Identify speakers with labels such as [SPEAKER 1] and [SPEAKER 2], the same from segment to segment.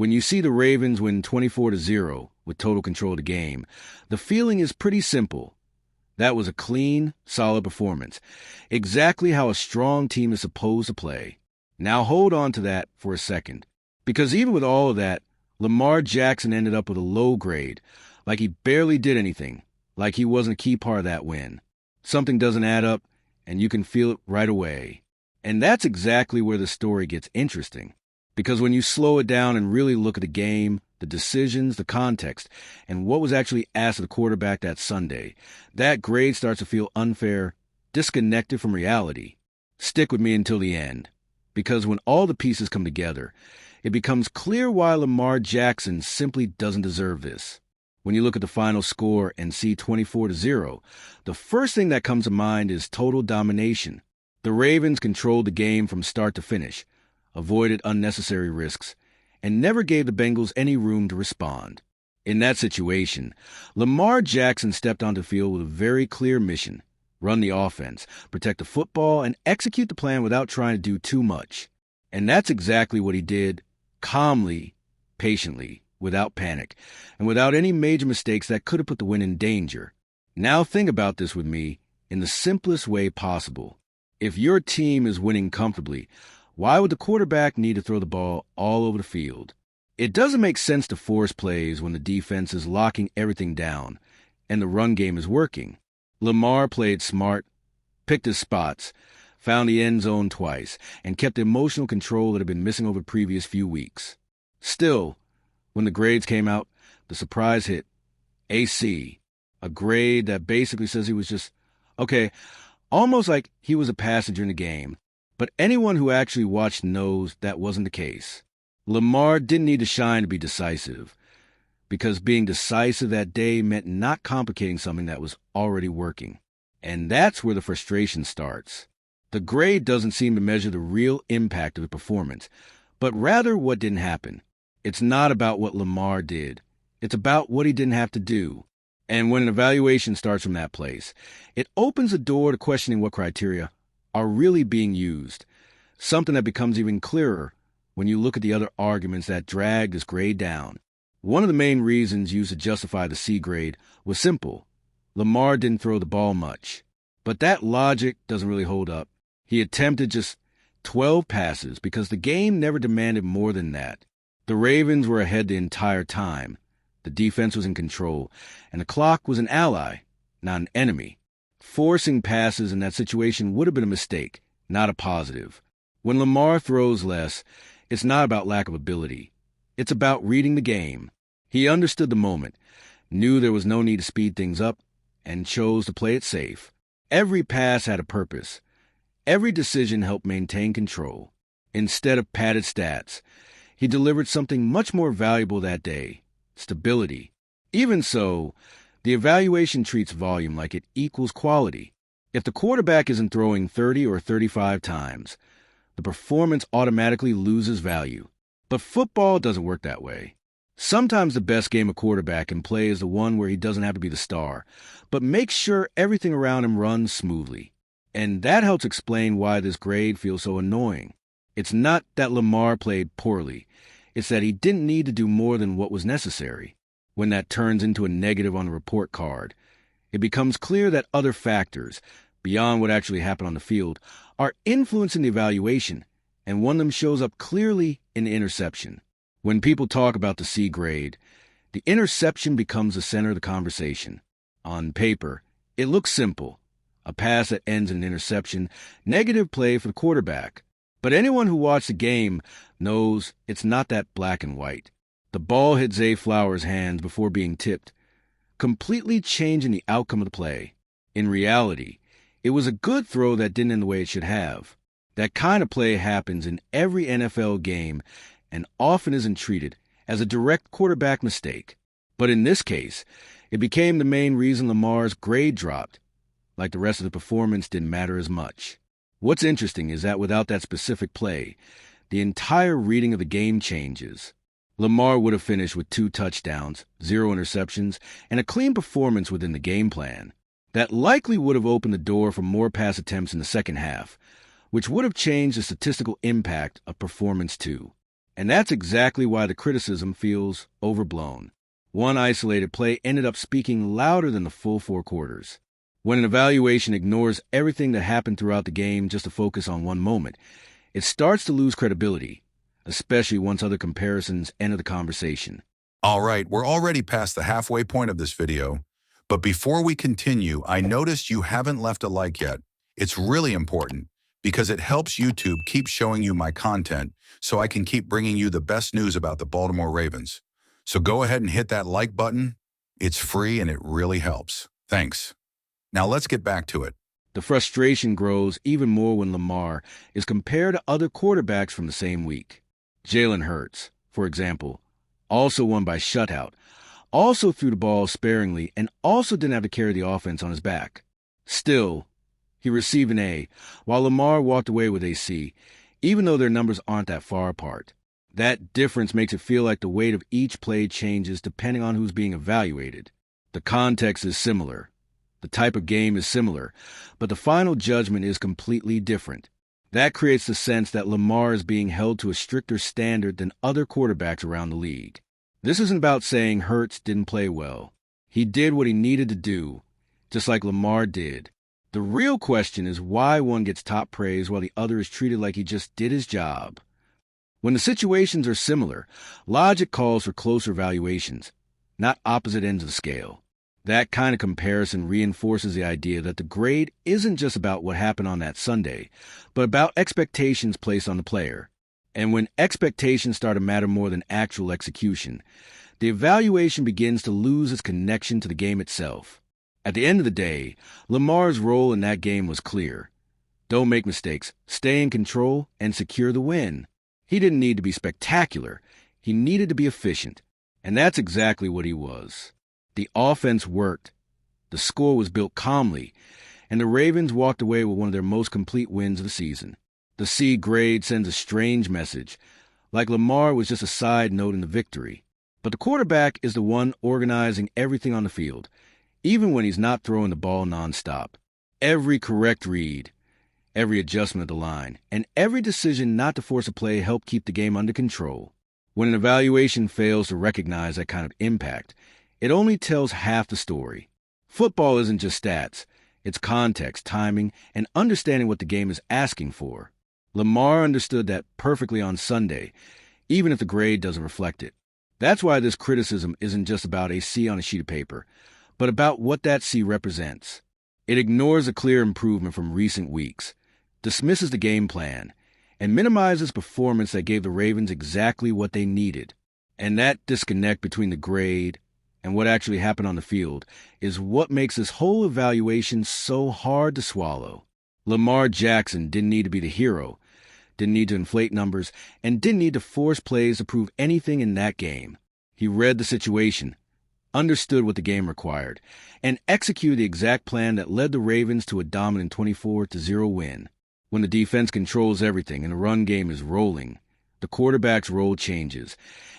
[SPEAKER 1] When you see the Ravens win 24-0 with total control of the game, the feeling is pretty simple. That was a clean, solid performance. Exactly how a strong team is supposed to play. Now hold on to that for a second. Because even with all of that, Lamar Jackson ended up with a low grade, like he barely did anything, like he wasn't a key part of that win. Something doesn't add up, and you can feel it right away. And that's exactly where the story gets interesting. Because when you slow it down and really look at the game, the decisions, the context, and what was actually asked of the quarterback that Sunday, that grade starts to feel unfair, disconnected from reality. Stick with me until the end. Because when all the pieces come together, it becomes clear why Lamar Jackson simply doesn't deserve this. When you look at the final score and see 24-0, the first thing that comes to mind is total domination. The Ravens controlled the game from start to finish, avoided unnecessary risks, and never gave the Bengals any room to respond. In that situation, Lamar Jackson stepped onto the field with a very clear mission: run the offense, protect the football, and execute the plan without trying to do too much. And that's exactly what he did, calmly, patiently, without panic, and without any major mistakes that could have put the win in danger. Now think about this with me in the simplest way possible. If your team is winning comfortably, why would the quarterback need to throw the ball all over the field? It doesn't make sense to force plays when the defense is locking everything down and the run game is working. Lamar played smart, picked his spots, found the end zone twice, and kept the emotional control that had been missing over the previous few weeks. Still, when the grades came out, the surprise hit. AC, a grade that basically says he was just, okay, almost like he was a passenger in the game. But anyone who actually watched knows that wasn't the case. Lamar didn't need to shine to be decisive, because being decisive that day meant not complicating something that was already working. And that's where the frustration starts. The grade doesn't seem to measure the real impact of the performance, but rather what didn't happen. It's not about what Lamar did. It's about what he didn't have to do. And when an evaluation starts from that place, it opens the door to questioning what criteria are really being used, something that becomes even clearer when you look at the other arguments that drag this grade down. One of the main reasons used to justify the C grade was simple. Lamar didn't throw the ball much. But that logic doesn't really hold up. He attempted just 12 passes because the game never demanded more than that. The Ravens were ahead the entire time. The defense was in control, and the clock was an ally, not an enemy. Forcing passes in that situation would have been a mistake, not a positive. When Lamar throws less, it's not about lack of ability. It's about reading the game. He understood the moment, knew there was no need to speed things up, and chose to play it safe. Every pass had a purpose. Every decision helped maintain control. Instead of padded stats, he delivered something much more valuable that day: stability. Even so, the evaluation treats volume like it equals quality. If the quarterback isn't throwing 30 or 35 times, the performance automatically loses value. But football doesn't work that way. Sometimes the best game a quarterback can play is the one where he doesn't have to be the star, but makes sure everything around him runs smoothly. And that helps explain why this grade feels so annoying. It's not that Lamar played poorly. It's that he didn't need to do more than what was necessary. When that turns into a negative on the report card, it becomes clear that other factors, beyond what actually happened on the field, are influencing the evaluation, and one of them shows up clearly in the interception. When people talk about the C grade, the interception becomes the center of the conversation. On paper, it looks simple: a pass that ends in an interception, negative play for the quarterback. But anyone who watched the game knows it's not that black and white. The ball hit Zay Flowers' hands before being tipped, completely changing the outcome of the play. In reality, it was a good throw that didn't end the way it should have. That kind of play happens in every NFL game and often isn't treated as a direct quarterback mistake. But in this case, it became the main reason Lamar's grade dropped. Like the rest of the performance didn't matter as much. What's interesting is that without that specific play, the entire reading of the game changes. Lamar would have finished with 2 touchdowns, 0 interceptions, and a clean performance within the game plan. That likely would have opened the door for more pass attempts in the second half, which would have changed the statistical impact of performance too. And that's exactly why the criticism feels overblown. One isolated play ended up speaking louder than the full 4 quarters. When an evaluation ignores everything that happened throughout the game just to focus on one moment, it starts to lose credibility, especially once other comparisons enter the conversation.
[SPEAKER 2] All right, we're already past the halfway point of this video, but before we continue, I noticed you haven't left a like yet. It's really important because it helps YouTube keep showing you my content so I can keep bringing you the best news about the Baltimore Ravens. So go ahead and hit that like button. It's free and it really helps. Thanks. Now let's get back to it.
[SPEAKER 1] The frustration grows even more when Lamar is compared to other quarterbacks from the same week. Jalen Hurts, for example, also won by shutout, also threw the ball sparingly, and also didn't have to carry the offense on his back. Still, he received an A, while Lamar walked away with a C, even though their numbers aren't that far apart. That difference makes it feel like the weight of each play changes depending on who's being evaluated. The context is similar. The type of game is similar, but the final judgment is completely different. That creates the sense that Lamar is being held to a stricter standard than other quarterbacks around the league. This isn't about saying Hurts didn't play well. He did what he needed to do, just like Lamar did. The real question is why one gets top praise while the other is treated like he just did his job. When the situations are similar, logic calls for closer valuations, not opposite ends of the scale. That kind of comparison reinforces the idea that the grade isn't just about what happened on that Sunday, but about expectations placed on the player. And when expectations start to matter more than actual execution, the evaluation begins to lose its connection to the game itself. At the end of the day, Lamar's role in that game was clear. Don't make mistakes, stay in control, and secure the win. He didn't need to be spectacular. He needed to be efficient. And that's exactly what he was. The offense worked, the score was built calmly, and the Ravens walked away with one of their most complete wins of the season. The C grade sends a strange message, like Lamar was just a side note in the victory. But the quarterback is the one organizing everything on the field, even when he's not throwing the ball nonstop. Every correct read, every adjustment of the line, and every decision not to force a play help keep the game under control. When an evaluation fails to recognize that kind of impact, it only tells half the story. Football isn't just stats. It's context, timing, and understanding what the game is asking for. Lamar understood that perfectly on Sunday, even if the grade doesn't reflect it. That's why this criticism isn't just about a C on a sheet of paper, but about what that C represents. It ignores a clear improvement from recent weeks, dismisses the game plan, and minimizes performance that gave the Ravens exactly what they needed. And that disconnect between the grade and what actually happened on the field is what makes this whole evaluation so hard to swallow. Lamar Jackson didn't need to be the hero, didn't need to inflate numbers, and didn't need to force plays to prove anything in that game. He read the situation, understood what the game required, and executed the exact plan that led the Ravens to a dominant 24-0 win. When the defense controls everything and the run game is rolling, the quarterback's role changes,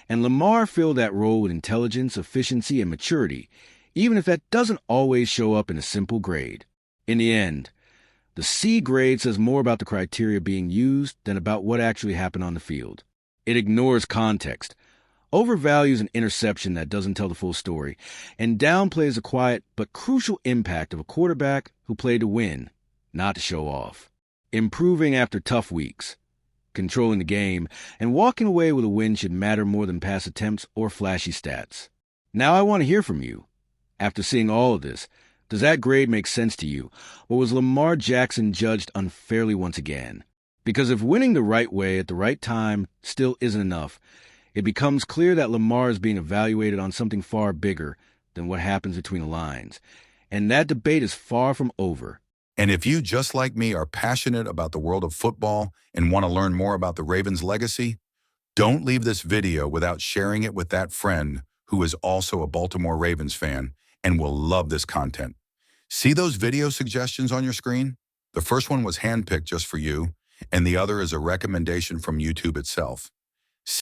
[SPEAKER 1] and Lamar filled that role with intelligence, efficiency, and maturity, even if that doesn't always show up in a simple grade. In the end, the C grade says more about the criteria being used than about what actually happened on the field. It ignores context, overvalues an interception that doesn't tell the full story, and downplays the quiet but crucial impact of a quarterback who played to win, not to show off. Improving after tough weeks, controlling the game, and walking away with a win should matter more than pass attempts or flashy stats. Now I want to hear from you. After seeing all of this, does that grade make sense to you, or was Lamar Jackson judged unfairly once again? Because if winning the right way at the right time still isn't enough, it becomes clear that Lamar is being evaluated on something far bigger than what happens between the lines. And that debate is far from over.
[SPEAKER 2] And if you, just like me, are passionate about the world of football and want to learn more about the Ravens' legacy, don't leave this video without sharing it with that friend who is also a Baltimore Ravens fan and will love this content. See those video suggestions on your screen? The first one was handpicked just for you, and the other is a recommendation from YouTube itself.